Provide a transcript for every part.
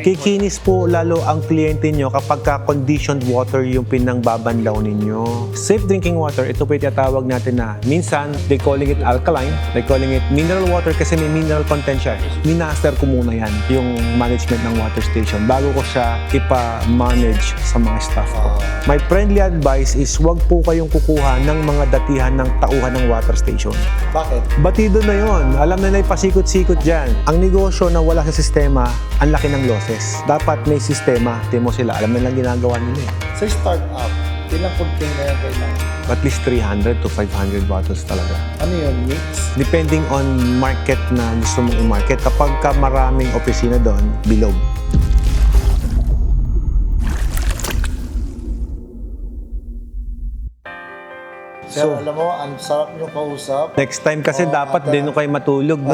Kikinis po lalo ang kliyente nyo kapag conditioned water yung pinangbabanlaw ninyo. Safe drinking water, ito po yung tinatawag natin na minsan, they calling it alkaline, they calling it mineral water kasi may mineral content siya. Minaster ko muna yan, yung management ng water station, bago ko siya ipa-manage sa mga staff ko. My friendly advice is wag po kayong kukuha ng mga datihan ng tauhan ng water station. Bakit? Batido na yon. Alam na pasikot-sikot dyan. Ang negosyo na wala sa sistema, ang laki ng losses. Dapat may sistema. Timo sila. Alam na lang ginagawa nila eh. Sa startup, ilang container ang kailangan? At least 300 to 500 bottles talaga. Ano yun? Mix? Depending on market na gusto mong i-market. Kapag ka maraming opisina doon, bilog. Sir, alam mo, ang sarap nyo kausap. Next time kasi dapat din kayo matulog, no?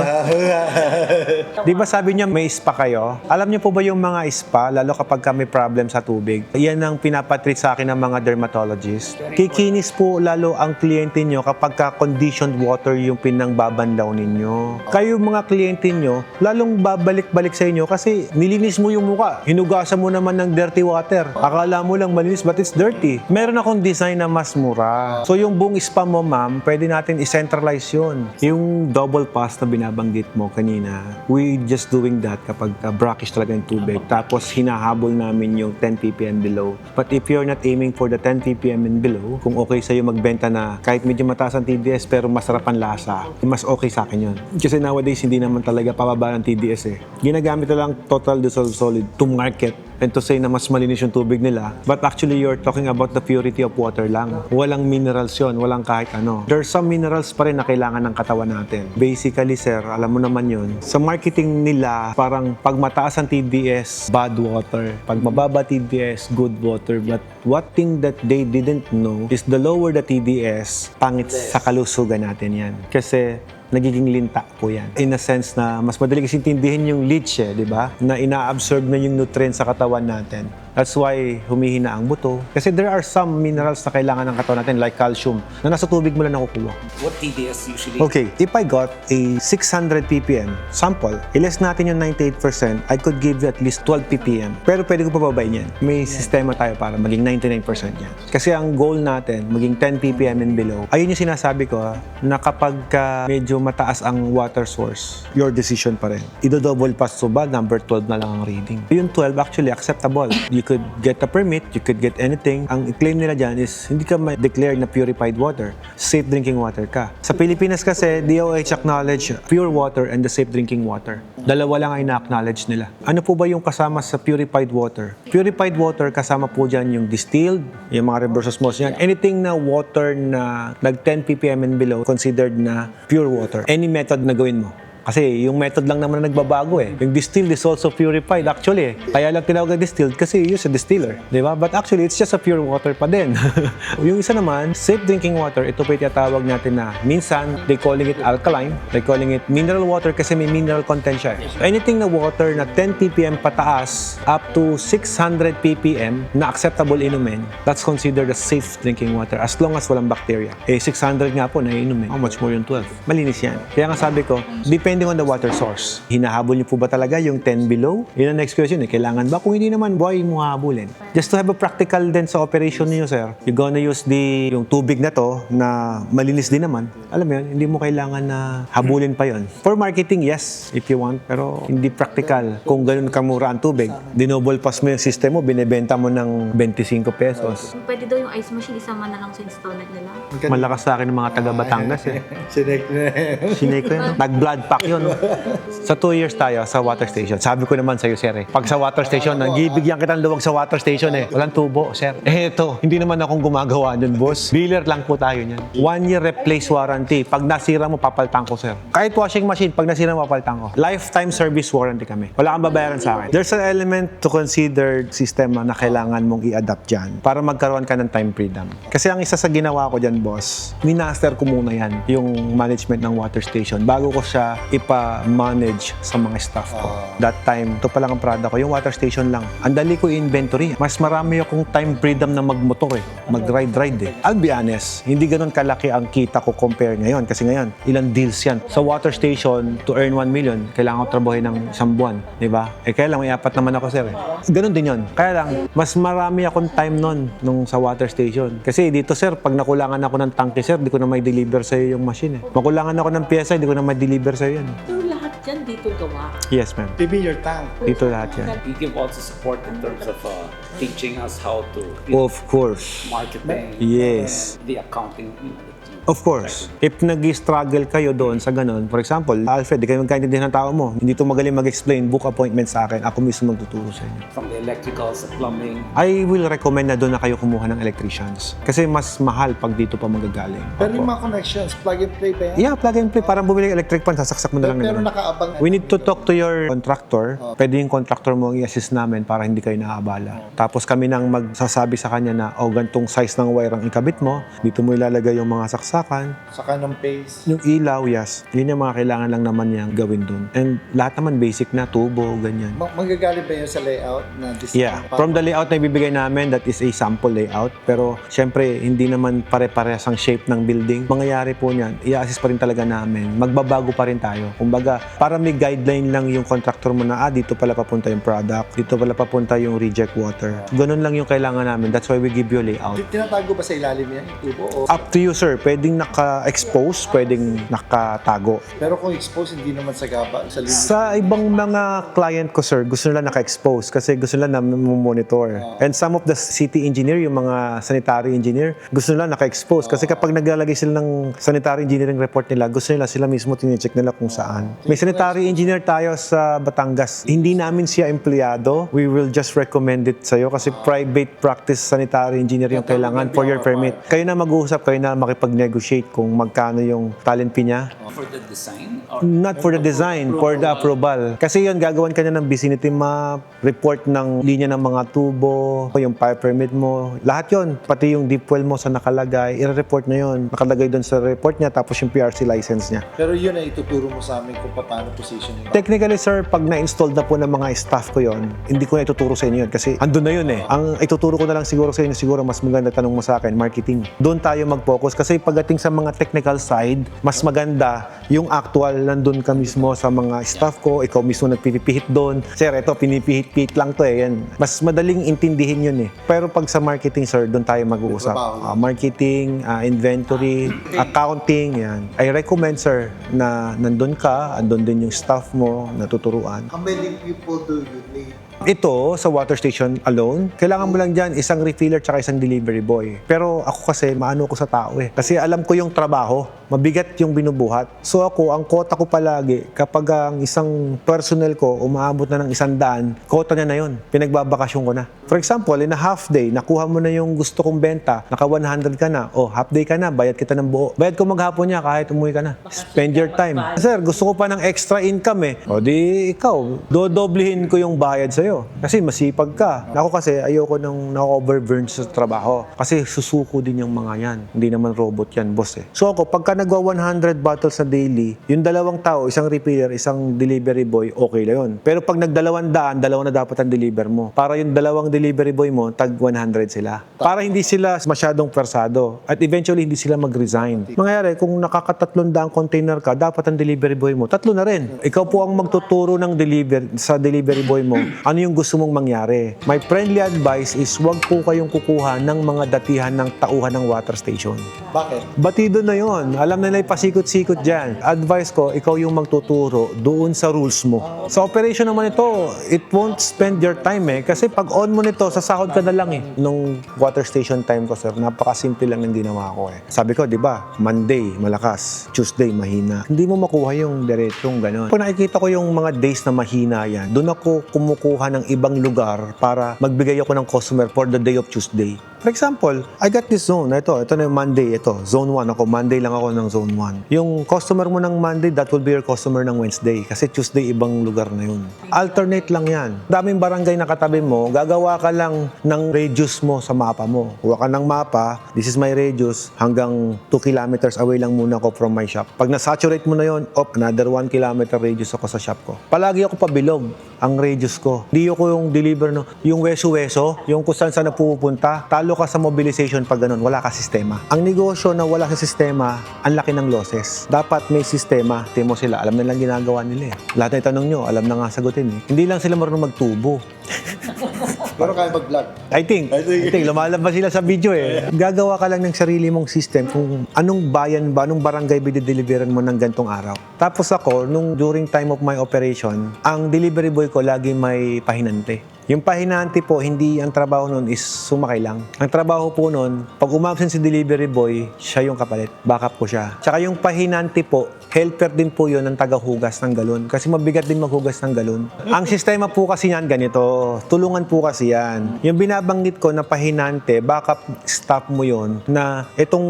Di ba sabi niya may spa kayo? Alam niyo po ba yung mga spa, lalo kapag ka may problem sa tubig? Yan ang pinapatreat sa akin ng mga dermatologist. Kikinis po lalo ang kliyente nyo kapag ka conditioned water yung pinangbabanlaw ninyo. Kayo mga kliyente nyo, lalong babalik-balik sa inyo kasi nilinis mo yung muka. Hinugasan mo naman ng dirty water. Akala mo lang malinis but it's dirty. Meron akong design na mas mura. So yung buong spa mo, ma'am, pwede natin i-centralize yun. Yung double pass na binabanggit mo kanina, we just doing that kapag brackish talaga yung tubig. Tapos hinahabol namin yung 10 ppm below. But if you're not aiming for the 10 ppm and below, kung okay sa'yo magbenta na kahit medyo mataas ang TDS pero masarap ang lasa, mas okay sa akin yun. Kasi nowadays, hindi naman talaga pababa ng TDS eh. Ginagamit na lang total dissolved solid to market and to say na mas malinis yung tubig nila. But actually, you're talking about the purity of water lang. Walang minerals yun, walang kahit ano. There's some minerals pa rin na kailangan ng katawan natin. Basically, sir, alam mo naman yun. Sa marketing nila, parang pag mataas ang TDS, bad water. Pag mababa TDS, good water. But what thing that they didn't know is the lower the TDS, pangit sa kalusugan natin yan. Kasi nagiging linta po yan. In a sense na mas madali kasi intindihin yung leach di ba? Na ina-absorb na yung nutrients sa katawan natin. That's why humihina ang buto. Kasi there are some minerals na kailangan ng katawan natin like calcium na nasa tubig mo lang nakukuha. What TDS usually? Okay, if I got a 600 ppm sample, i-less natin yung 98%, I could give you at least 12 ppm. Pero pwede ko pababayin yan. May sistema tayo para maging 99% yan. Kasi ang goal natin, maging 10 ppm and below. Ayun yung sinasabi ko na kapag medyo mataas ang water source, your decision pa rin. Ido-double pass so ba, number 12 na lang ang reading. Yung 12 actually acceptable. You could get a permit, you could get anything. Ang claim nila dyan is hindi ka ma-declare na purified water. Safe drinking water ka. Sa Pilipinas kasi, DOH acknowledge pure water and the safe drinking water. Dalawa lang ay na-acknowledge nila. Ano po ba yung kasama sa purified water? Purified water, kasama po dyan yung distilled, yung mga reverse osmosis yan. Anything na water na nag 10 ppm and below, considered na pure water. Any method na gawin mo. Kasi yung method lang naman na nagbabago eh. Yung distilled is also purified actually eh. Kaya lang tinawag na distilled kasi use a distiller. Diba? But actually, it's just a pure water pa din. Yung isa naman, safe drinking water, ito pa yung tinatawag natin na minsan, they calling it alkaline. They calling it mineral water kasi may mineral content siya eh. So anything na water na 10 ppm pataas up to 600 ppm na acceptable inumin, that's considered a safe drinking water as long as walang bacteria. Eh, 600 nga po na inumin. How much more yung 12? Malinis yan. Kaya nga sabi ko, depending on the water source. Hinahabol niyo po ba talaga yung 10 below? Yun ang next question eh. Kailangan ba? Kung hindi naman, buhay mo habulin. Just to have a practical din sa operation niyo, sir. You're gonna use yung tubig na to na malinis din naman. Alam mo yun, hindi mo kailangan na habulin pa yun. For marketing, yes, if you want. Pero hindi practical. Kung ganun kamura ang tubig, dinoble pass mo yung system mo, binibenta mo ng 25 pesos. Pwede daw yung ice machine, isama na lang sa installment nila. Malakas sa akin ng mga taga Batangas eh. Sinek na. Sinay ko yun. Nag-blood pack yun. Sa 2 years tayo sa water station. Sabi ko naman sa'yo, sir eh. Pag sa water station, nagbibigyan kitang luwag sa water station eh. Walang tubo, sir. Eh ito, hindi naman akong gumagawa nun, boss. Dealer lang po tayo niyan. 1 year replace warranty. Pag nasira mo, papaltang ko, sir. Kahit washing machine, pag nasira mo, papaltang ko. Lifetime service warranty kami. Wala kang babayaran sa akin. There's an element to consider sistema na kailangan mong i-adapt dyan para magkaroon ka ng time freedom. Kasi ang isa sa ginawa ko dyan, boss, minaster ko muna yan, yung management ng water station, bago ko siya ipa-manage sa mga staff ko. That time, ito pa lang ang product ko, yung water station lang. Ang dali ko i-inventory. Mas mas marami akong time freedom na magmotor mag-ride eh. I'll be honest, hindi ganun kalaki ang kita ko compare ngayon. Kasi ngayon, ilang deals yan. Sa water station, to earn 1 million, kailangan ko trabahin ng isang buwan. Di ba? Kaya lang, may 4 naman ako, sir. Ganun din yun. Kaya lang, mas marami akong time nun nung sa water station. Kasi dito, sir, pag nakulangan ako ng tangke, sir, di ko na may deliver sa'yo yung machine Makulangan ako ng pyesa, di ko na may deliver sa'yo yan. So lahat dyan dito gawa. Yes, ma'am. Maybe your tank. Dito lahat yan. You give also support in terms of teaching us how to Of course. marketing, Yes. the accounting. Of course. If nag-struggle kayo doon sa ganun, for example, Alfred, di kayo magkaintindihan ng tao mo, hindi to magaling mag-explain, book appointment sa akin, ako mismo magtuturo sa inyo. From the electricals, the plumbing. I will recommend na doon na kayo kumuha ng electricians. Kasi mas mahal pag dito pa magagaling. Pero yung mga connections, plug and play ba yan? Yeah, plug and play. Parang bumili ng electric pan, sasaksak mo na lang. Pero na ganun. nakaabang. We need to talk to your contractor. Pwede yung contractor mo i-assist namin para hindi kayo naaabala. Tapos kami nang magsasabi sa kanya na, gantong size ng wire ang ikabit mo, dito mo ilalagay yung mga saksakan, Saka ng pace. yung ilaw, yes. Yun yung mga kailangan lang naman niyang gawin dun. And lahat naman basic na, tubo, ganyan. Magagaling ba yun sa layout na design? Yeah. From the layout na ibibigay namin, that is a sample layout. Pero, syempre, hindi naman pare-parehas ang shape ng building. Mangyayari po niyan, i-assist pa rin talaga namin. Magbabago pa rin tayo. Kumbaga, para may guideline lang yung contractor mo na, dito pala papunta yung product, dito pala papunta yung reject water. Ganun lang yung kailangan namin. That's why we give you a layout. Tinatago ba sa ilalim yan yung tubo? O? Up to you, sir. Pwedeng naka-expose, pwedeng nakatago. Pero kung expose, hindi naman sa gaba. Sa lilim. Sa ibang mga client ko, sir, gusto nila naka-expose kasi gusto nila na monitor. And some of the city engineer, yung mga sanitary engineer, gusto nila naka-expose. Kasi kapag naglalagay sila ng sanitary engineering report nila, gusto nila sila mismo tinicheck nila kung saan. May sanitary engineer tayo sa Batangas. Hindi namin siya empleyado. We will just recommend it sa'yo kasi private practice sanitary engineer yung kailangan for your permit. Kayo na mag-uusap, kayo na makipag-negotiate kung magkano yung talent fee niya. For the design? Or Not for the design, for the approval. Kasi yun, gagawan ka na ng vicinity map, report ng linya ng mga tubo, yung fire permit mo. Lahat yun, pati yung deep well mo sa nakalagay, i-report na yun. Nakalagay doon sa report niya, tapos yung PRC license niya. Pero yun ay ituturo mo sa amin kung paano positioning. Technically, sir, pag na-install na po ng mga staff ko yon, hindi ko na ituturo sa inyo yun kasi andun na yun Ang ituturo ko na lang siguro sa inyo, siguro mas maganda tanong mo sa akin, marketing. Doon tayo mag-focus kasi pagdating sa mga technical side, mas maganda yung actual nandun ka mismo sa mga staff ko, ikaw mismo nagpipihit doon. Sir, ito, pinipihit-pihit lang to Yan. Mas madaling intindihin yun Pero pag sa marketing, sir, doon tayo mag-uusap. Marketing, inventory, accounting, yan. I recommend, sir, na nandun ka, andun din yung staff mo, natuturuan. How many people do you need? Ito, sa water station alone, kailangan mo lang dyan isang refiller tsaka isang delivery boy. Pero ako kasi, maano ko sa tao Kasi alam ko yung trabaho, mabigat yung binubuhat. So ako, ang quota ko palagi, kapag ang isang personnel ko umaabot na ng 100, quota niya na yun. Pinagbabakasyon ko na. For example, in a half day, nakuha mo na yung gusto kong benta, naka 100 ka na, half day ka na, bayad kita ng buo. Bayad ko maghapon niya kahit umuwi ka na. Spend your time. Sir, gusto ko pa ng extra income O di ikaw, dodoblihin ko yung bayad sa'yo. Kasi masipag ka. Ako kasi ayoko nang na-overburn sa trabaho. Kasi susuko din yung mga yan. Hindi naman robot yan, boss So ako, pagka nagwa 100 bottles na daily, yung dalawang tao, isang refiller, isang delivery boy, okay lang yun. Pero pag nagdalawang dalawa na dapat ang deliver mo. Para yung dalawang delivery boy mo, tag 100 sila. Para hindi sila masyadong persado. At eventually, hindi sila mag-resign. Mangyayari, kung nakaka-300 container ka, dapat ang delivery boy mo, 3 na rin. Ikaw po ang magtuturo ng sa delivery boy mo, ano yung gusto mong mangyari. My friendly advice is huwag po kayong kukuha ng mga datihan ng tauhan ng water station. Bakit? Batido na yon. Alam na nila pasikot-sikot dyan. Advice ko, ikaw yung magtuturo doon sa rules mo. Sa operation naman ito, it won't spend your time Kasi pag on mo nito, sasahod ka na lang Nung water station time ko, sir, napakasimple lang ng ginawa ko Sabi ko, di ba, Monday, malakas. Tuesday, mahina. Hindi mo makuha yung diretsong gano'n. Pag nakikita ko yung mga days na mahina doon ako kumukuha ng ibang lugar para magbigay ako ng customer for the day of Tuesday. For example, I got this zone. Ito na yung Monday. Ito, zone 1 ako. Monday lang ako ng zone 1. Yung customer mo ng Monday, that will be your customer ng Wednesday. Kasi Tuesday, ibang lugar na yun. Alternate lang yan. Daming barangay na katabi mo, gagawa ka lang ng radius mo sa mapa mo. Kuha ka ng mapa, this is my radius, hanggang 2 kilometers away lang muna ako from my shop. Pag na-saturate mo na yun, another 1 kilometer radius ako sa shop ko. Palagi ako pabilog ang radius ko. Hindi ako yung deliver, no, yung weso-weso, yung kung saan napupunta, talo ka sa mobilization pag ganun, wala ka sistema. Ang negosyo na wala sa sistema, ang laki ng losses. Dapat may sistema. Timo sila, alam na lang ginagawa nila eh. Lahat na itanong nyo, alam na nga sagutin eh. Hindi lang sila marunong magtubo. Pero kaya mag-vlog. I think, lumalabas sila sa video eh. Gagawa ka lang ng sarili mong system kung anong bayan ba, anong barangay bidideliveran mo ng gantong araw. Tapos ako, during time of my operation, ang delivery boy ko lagi may pahinante. Yung pahinante po, hindi ang trabaho nun is sumakay lang. Ang trabaho po nun, pag umabsent si delivery boy, siya yung kapalit. Backup ko siya. Tsaka yung pahinante po, helper din po yun ng tagahugas ng galon. Kasi mabigat din maghugas ng galon. Ang sistema po kasi yan ganito. Tulungan po kasi yan. Yung binabanggit ko na pahinante, backup staff mo yun na itong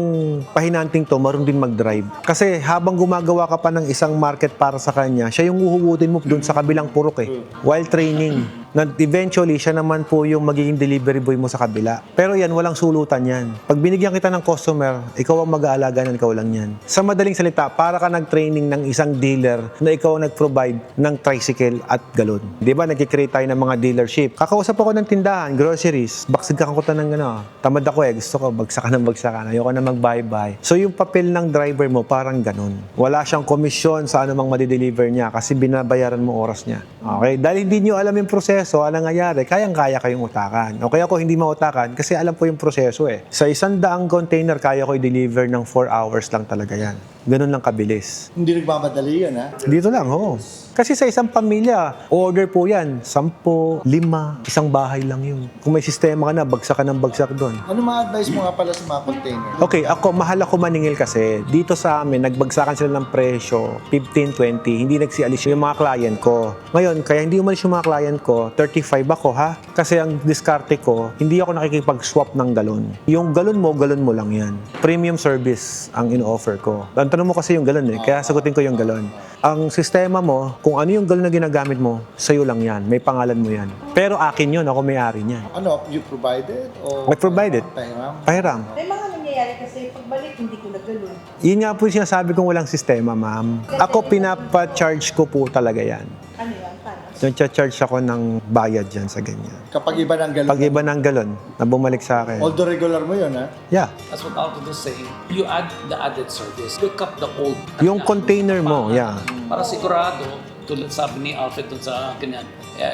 pahinanting to, marunong din mag-drive. Kasi habang gumagawa ka pa ng isang market para sa kanya, siya yung uhugutin mo doon sa kabilang purok eh. While training. Na eventually, siya naman po yung magiging delivery boy mo sa kabila. Pero yan, walang sulutan yan. Pag binigyan kita ng customer, ikaw ang mag-aalaga ng ikaw lang yan. Sa madaling salita, para ka nag-training ng isang dealer na ikaw ang nag-provide ng tricycle at galon. Di ba, nag-create tayo ng mga dealership. Kakausap ako ng tindahan, groceries, baksid kakakutan ng tamad ako eh, gusto ko bagsakan. Ayoko na mag-bye-bye. So yung papel ng driver mo, parang ganon. Wala siyang komisyon sa anumang madideliver niya kasi binabayaran mo oras niya. Okay? Dahil hindi niyo alam yung proseso, anong nangyayari, kayang-kaya kayong utakan. O kaya ako hindi mautakan kasi alam po yung proseso eh. Sa 100 container, kaya ko i-deliver ng 4 hours lang talaga yan. Ganun lang kabilis. Hindi nagmamadali yan, ha? Dito lang, oo. Kasi sa isang pamilya, order po yan, 10, 5, isang bahay lang yun. Kung may sistema ka na, bagsak ka ng bagsak doon. Ano ma-advise mo nga pala sa mga container? Okay, mahal ako maningil kasi dito sa amin, nagbagsakan sila ng presyo, 15, 20, hindi nagsialis yung mga client ko. Ngayon, kaya hindi umalis yung mga client ko, 35 ako ha. Kasi ang diskarte ko, hindi ako nakikipag-swap ng galon. Yung galon mo lang yan. Premium service ang in-offer ko. Ang tanong mo kasi yung galon eh, kaya sagutin ko yung galon. Ang sistema mo, kung ano yung galon na ginagamit mo, sa'yo lang yan. May pangalan mo yan. Pero akin yun, ako may-ari niyan. Ano, you provided? O I provided. Pahiram? Pahiram. May mga nangyayari kasi pagbalik hindi ko naggalon. Yun nga po yung sinasabi kong walang sistema, ma'am. Ako pinapa-charge ko po talaga yan. Ano yan? Paano? Nag-charge ako ng bayad dyan sa ganyan. Kapag iba ng galon. Pag iba ng galon, na bumalik sa akin. Although regular mo yun, ha? Yeah. That's what Alto is saying. You add the added service. Pick up the old. Yung container mo, yeah. Para sigurado, tulad sabi ni Alfred dun sa ganyan,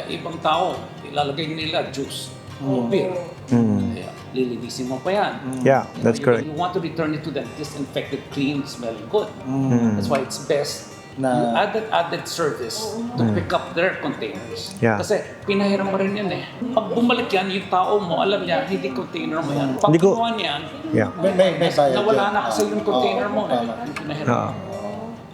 ibang tao, ilalagay nila juice o beer. Kaya, lilinisin mo pa yan. Yeah, that's correct. You want to return it to them disinfected, clean, smelling good. That's why it's best Na- you add that added service to pick up their containers. Yeah. Kasi pinahiram mo rin yan eh. Pag bumalik yan, yung tao mo, alam niya, hindi container mo yan. Pag Hindi ko- kinuha niyan, Yeah. May bayad nawala yan. na kasi yung container mo eh. tama. Yung pinahiram. Oo.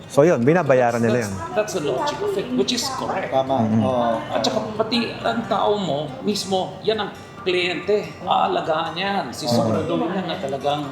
So yun, binabayaran nila yun. That's the logic of it, which is correct. Tama. Oo. At saka pati ang tao mo, mismo, yan ang kliyente. Aalagaan yan. Sisiguraduhin niya na talagang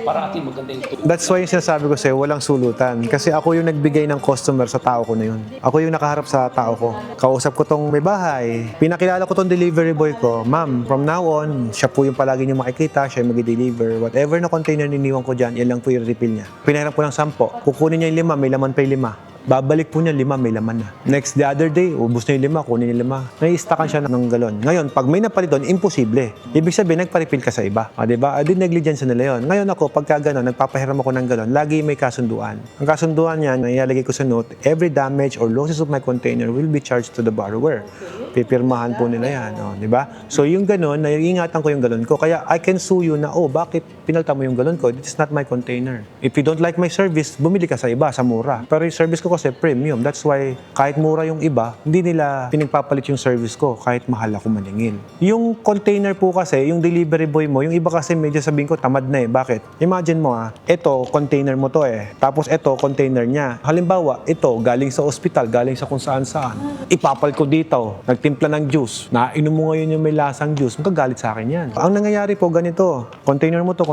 parati maganda yung tulong. That's why yung sinasabi ko sa'yo, walang sulutan. Kasi ako yung nagbigay ng customer sa tao ko na yun. Ako yung nakaharap sa tao ko. Kausap ko tong may bahay. Pinakilala ko tong delivery boy ko. Ma'am, from now on, siya po yung palagi niyo makikita. Siya yung mag-deliver. Whatever na container niniwan ko dyan, yan lang po yung refill niya. Pinahiram ko ng 10. Kukunin niya yung 5, may laman pa yung 5. Babalik po niya 5, may laman na. Next, the other day, ubus niya yung 5, kunin yung 5. Nai-stackan siya ng galon. Ngayon, pag may napalit doon, imposible. Ibig sabihin, nagpa-refill ka sa iba. Diba? Di negligence nila yun. Ngayon ako, pagka gano'n, nagpapahiram ako ng galon, lagi may kasunduan. Ang kasunduan niyan, ilalagay ko sa note, every damage or losses of my container will be charged to the borrower. Pipirmahan po nila yan. Diba? So yung gano'n, naiingatan ko yung galon ko. Kaya I can sue you na, bakit pinalta mo yung galon ko? This is not my container. If you don't like my service, bumili ka sa iba, sa mura. Pero yung service ko kasi premium. That's why kahit mura yung iba, hindi nila pinagpapalit yung service ko kahit mahal ako maningil. Yung container po kasi, yung delivery boy mo, yung iba kasi medyo sabihin ko tamad na eh. Bakit? Imagine mo ito container mo to eh. Tapos ito container niya. Halimbawa, ito galing sa ospital, galing sa kung saan-saan. Ipapal ko dito. nagtimpla ng juice, nainom mo ngayon yung may lasang juice, magagalit sa akin yan. Ang nangyayari po ganito, container mo to.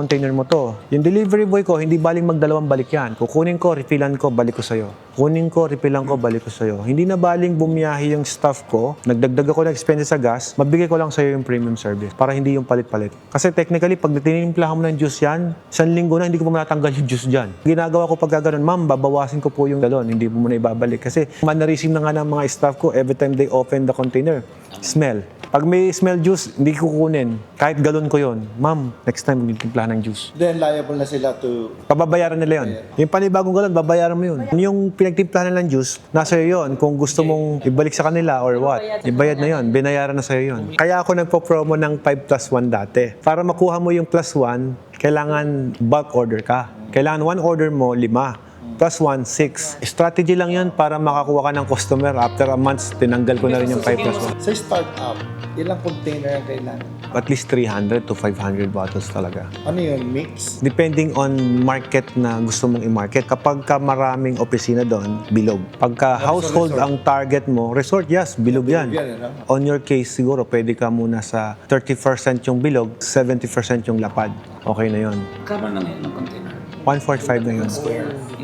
Yung delivery boy ko, hindi baling magdalawang balik yan. Kukunin ko, refillan ko, balik ko sa'yo. Kunin ko, refillan ko, balik ko sa'yo. Hindi na baling bumiyahe yung staff ko, nagdagdag ako ng expenses sa gas, mabigay ko lang sa'yo yung premium service para hindi yung palit-palit. Kasi technically, pag tinimplahan mo ng juice yan, 1 linggo na hindi ko pa matanggal yung juice dyan. Ginagawa ko pag gano'n, ma'am, babawasin ko po yung galon, hindi mo muna ibabalik. Kasi manarisim na nga ng mga staff ko every time they open the container. Smell. Pag may smell juice, hindi ko kukunin. Kahit galon ko yon. Ma'am, next time magtimplahan ng juice. Then liable na sila to... Pababayaran nila yun. Yung panibagong galon, babayaran mo yun. Yung pinagtimplahan ng juice, nasa iyo yun. Kung gusto mong ibalik sa kanila or what, ibayad na yun. Binayaran na sa iyo yun. Kaya ako nagpo-promo ng 5+1 dati. Para makuha mo yung +1, kailangan bulk order ka. Kailangan 1 order mo, 5. +1, 6. Strategy lang yun para makakuha ka ng customer. After a month, tinanggal ko na rin yung 5+1. Sa startup, ilang container ang kailangan? At least 300 to 500 bottles talaga. Ano yun? Mix? Depending on market na gusto mong i-market. Kapag ka maraming opisina doon, bilog. Pagka household ang target mo, resort, yes, bilog yan. On your case, siguro, pwede ka muna sa 30% yung bilog, 70% yung lapad. Okay na yun. Kama na ngayon ng container. 145 na yun.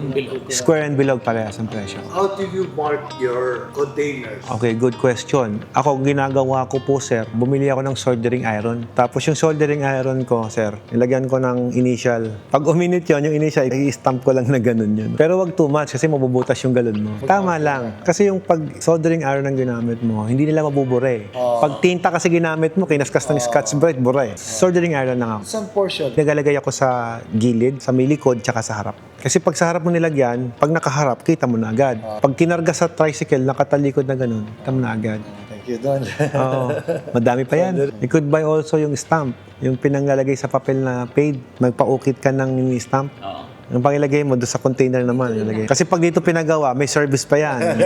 Yung bilog. Square and bilog parehas ang presyo. How do you mark your containers? Okay, good question. Ako, ginagawa ko po, sir, bumili ako ng soldering iron. Tapos yung soldering iron ko, sir, nilagyan ko ng initial. Pag uminit yun, yung initial, i-stamp ko lang na ganun yun. Pero wag too much kasi mabubutas yung galon mo. Tama lang. Kasi yung pag soldering iron ang ginamit mo, hindi nila mabubure. Pag tinta kasi ginamit mo, kinaskas ng Scotch Brite, bure. Soldering iron lang ako. Isang portion. Nagalagay ako sa gilid, sa may likod, tsaka sa harap. Kasi pag sa harap mo nilagyan, pag nakaharap, kita mo na agad. Pag kinarga sa tricycle, nakatalikod na ganun, kita mo na agad. Thank you, Don. Oo. Madami pa yan. You could buy also yung stamp. Yung pinanglalagay sa papel na paid. Magpa-ukit ka ng stamp. Oo. Yung pangilagay mo doon sa container naman. Ilagay. Kasi pag dito pinagawa, may service pa yan.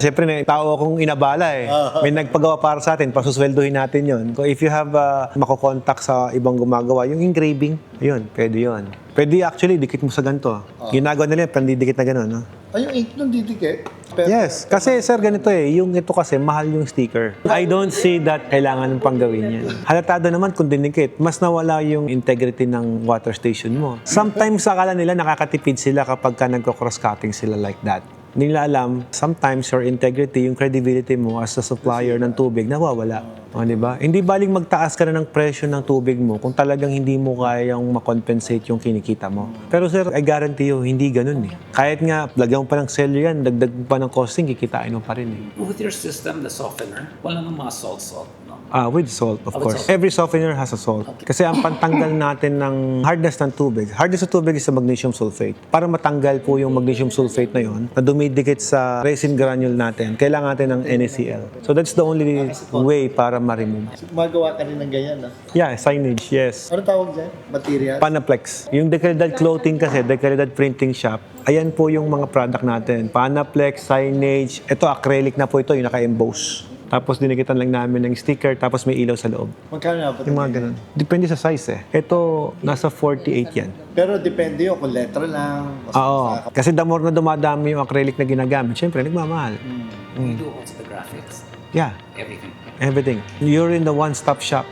Siyempre, tao akong inabala eh. May nagpagawa para sa atin, pasusweldohin natin yon. So if you have makokontakt sa ibang gumagawa, yung engraving, yun, pwede yun. Pwede actually, dikit mo sa ganito. Ginagawa nila, pandidikit na gano'n. No? Ay, yung ink nung didikit? Yes, kasi sir, ganito eh. Yung ito kasi, mahal yung sticker. I don't see that kailangan pang gawin yan. Halatado naman kung dinikit, mas nawala yung integrity ng water station mo. Sometimes akala nila nakakatipid sila kapag ka nagko-cross-cutting sila like that. Hindi nila alam, sometimes your integrity, yung credibility mo as a supplier ng tubig, nawawala. O, diba? Hindi baling magtaas ka na ng presyo ng tubig mo kung talagang hindi mo kayang makompensate yung kinikita mo. Pero sir, I guarantee you, hindi ganun eh. Kahit nga, lagyan mo pa ng seller yan, dagdag mo pa ng costing, kikitain mo pa rin eh. With your system, the softener, wala nang mga salt, no? With salt, of with course. salt. Every softener has a salt. Kasi ang pantanggal natin ng hardness ng tubig, hardness ng tubig is sa magnesium sulfate. Para matanggal po yung magnesium sulfate na yon, na dumidikit sa resin granule natin, kailangan natin ng NaCl. So that's the only way para ma-remove. Magawa ka rin ng ganyan, no? Yeah, signage, yes. Ano tawag dyan? Material? Panaplex. Yung Decalidad Clothing kasi, Decalidad Printing Shop, ayan po yung mga product natin. Panaplex, signage, ito acrylic na po ito, yung naka-emboss. Tapos dinikitan lang namin ng sticker, tapos may ilaw sa loob. Magkano na po? Yung mga ganun. Depende sa size eh. Ito, nasa 48 yan. Pero depende yun kung letra lang. Oo. Kasi the more na dumadami yung acrylic na ginagamit, syempre, nagmamahal. We do also the graphics, Yeah. everything. Everything. You're in the one-stop shop.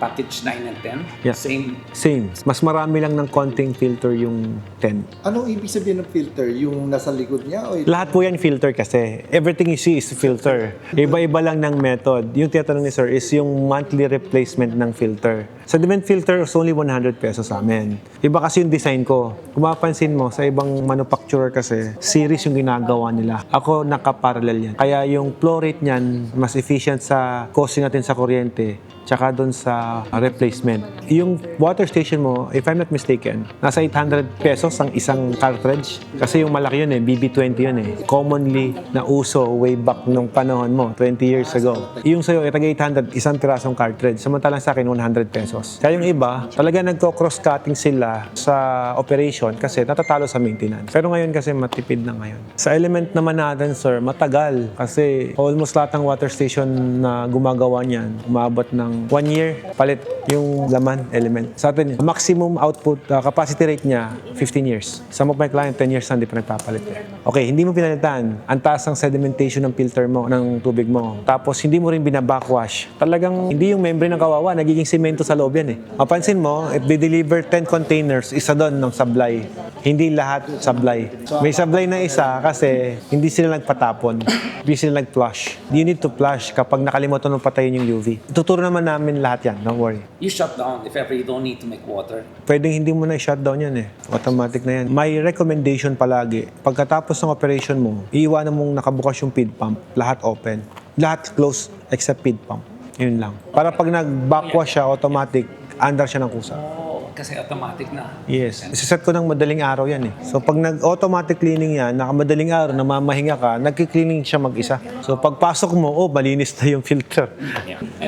Package 9 and 10, Yeah. same. Same. Mas marami lang ng konting filter yung 10. Anong ibig sabihin ng filter? Yung nasa likod niya? O Lahat po yan filter kasi. Everything you see is filter. Iba-iba lang ng method. Yung tinatanong ni sir is yung monthly replacement ng filter. Sa demand filter is only 100 pesos sa amin. Iba kasi yung design ko. Kung mapapansin mo, sa ibang manufacturer kasi, series yung ginagawa nila. Ako, nakaparallel yan. Kaya yung flow rate niyan, mas efficient sa costing natin sa kuryente, tsaka doon sa replacement. Yung water station mo, if I'm not mistaken, nasa 800 pesos ang isang cartridge. Kasi yung malaki yun eh, BB20 yun eh. Commonly na uso way back nung panahon mo, 20 years ago. Yung sa'yo, taga 800, isang pirasong cartridge. Samantalang sa akin, 100 pesos. Kaya yung iba, talaga nagko-cross-cutting sila sa operation kasi natatalo sa maintenance. Pero ngayon kasi matipid na ngayon. Sa element naman natin, sir, matagal. Kasi almost lahat ng water station na gumagawa niyan, umabot ng 1 year, palit. yung laman, element. Sa atin, maximum output, capacity rate niya, 15 years. Some of my client, 10 years na hindi pa nagpapalit. Okay, hindi mo pinalitan. Ang taas ng sedimentation ng filter mo, ng tubig mo. Tapos, hindi mo rin binabackwash. Talagang, hindi yung membrane ng kawawa, nagiging semento sa loob yan eh. Mapansin mo, if they deliver 10 containers, isa doon ng sablay. Hindi lahat sablay. May sablay na isa kasi hindi sila nagpatapon. Hindi sila nag-flush. You need to flush kapag nakalimutan mong patayin yung UV. Tuturo naman namin lahat yan, don't worry. You shut down if ever you don't need to make water. Pwedeng hindi mo na i-shutdown yan eh. Automatic na yan. My recommendation palagi, pagkatapos ng operation mo, iiwanan mong nakabukas yung feed pump. Lahat open. Lahat close except feed pump. Yun lang. Para pag nag-backwash siya, automatic, under siya ng kusa. Oh, kasi automatic na. Yes. Isiset ko ng madaling araw yan eh. So pag nag-automatic cleaning yan, nakamadaling araw, namamahinga ka, nagki-cleaning siya mag-isa. So pagpasok mo, oh, malinis na yung filter.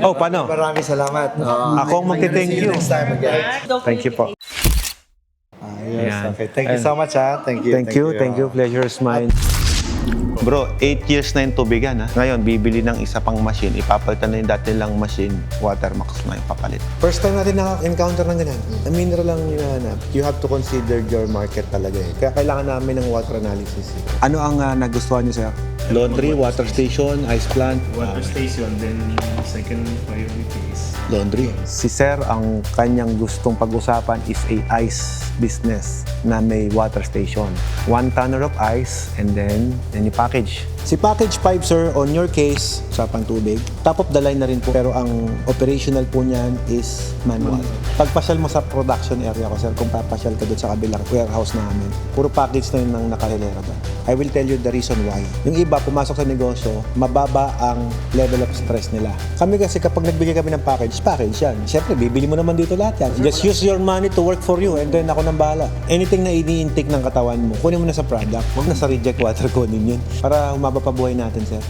Oh, paano? Maraming salamat. Ako ang magti-thank See you. next time again. Thank you po. Yes, Ayan. okay. Thank you so much, ha. Thank you. Thank you. Pleasure is mine. Bro, 8 years na yung tubigan ha. Ngayon, bibili ng isa pang machine. Ipapalitan na yung dati lang machine. Watermax na yung papalit. First time natin na-encounter ng ganyan. Na mineral lang hinahanap. You have to consider your market talaga eh. Kaya kailangan namin ng water analysis. Ano ang nagustuhan niyo, sir? Laundry, water station, ice plant. Water station, then second priority is Laundry. Si sir, ang kanyang gustong pag-usapan is a ice business na may water station. 1 tonner of ice and then i-package. Si Package 5, sir, on your case, usapang tubig, top of the line na rin po. Pero ang operational po niyan is manual. Pagpasyal mo sa production area ko, sir, kung papasyal ka doon sa kabilang warehouse namin, puro package na yun ang nakalilera doon. I will tell you the reason why. Yung iba, pumasok sa negosyo, mababa ang level of stress nila. Kami kasi kapag nagbigay kami ng package yan. Siyempre, bibili mo naman dito lahat yan. Just use your money to work for you and then ako nang bahala. Anything na ini-intake ng katawan mo, kunin mo na sa product. Huwag na sa reject water kunin yun. Para humaba pa buhay natin, sir.